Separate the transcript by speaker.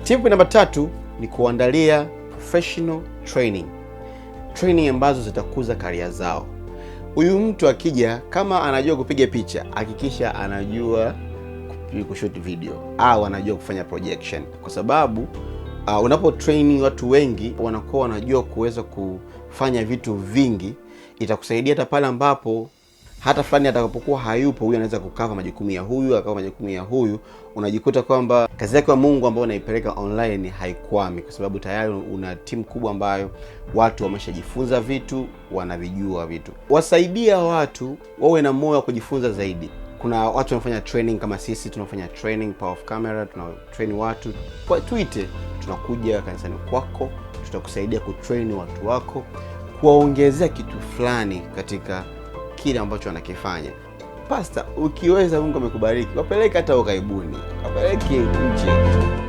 Speaker 1: Tip namba 3 ni kuandalia professional training ambazo zitakuza career zao. Huyu mtu akija, kama anajua kupiga picha, hakikisha anajua kushoot video au anajua kufanya projection, kwa sababu unapo training watu wengi wanakuwa wanajua kuweza kufanya vitu vingi. Itakusaidia hata pale ambapo hata fulani atakapokuwa hayupo, huyu anaweza kukava majukumu ya huyu, akava majukumu ya huyu. Unajikuta kwamba kazi yako ya Mungu ambayo unaipeleka online haikwami, kwa sababu tayari una timu kubwa ambayo watu wameshajifunza vitu, wanavijua vitu. Wasaidia watu wawe na moyo wa kujifunza zaidi. Kuna watu wanafanya training kama sisi tunafanya training Power of Camera, tuna train watu. Kwa tuite, tunakuja kanisani kwako, tutakusaidia kutrain watu wako, kuwaongezea kitu fulani katika kile ambacho wanakifanya. Pastor, ukiweza Mungu amekubariki, wapeleke hata ukaibuni, wapeleke nje.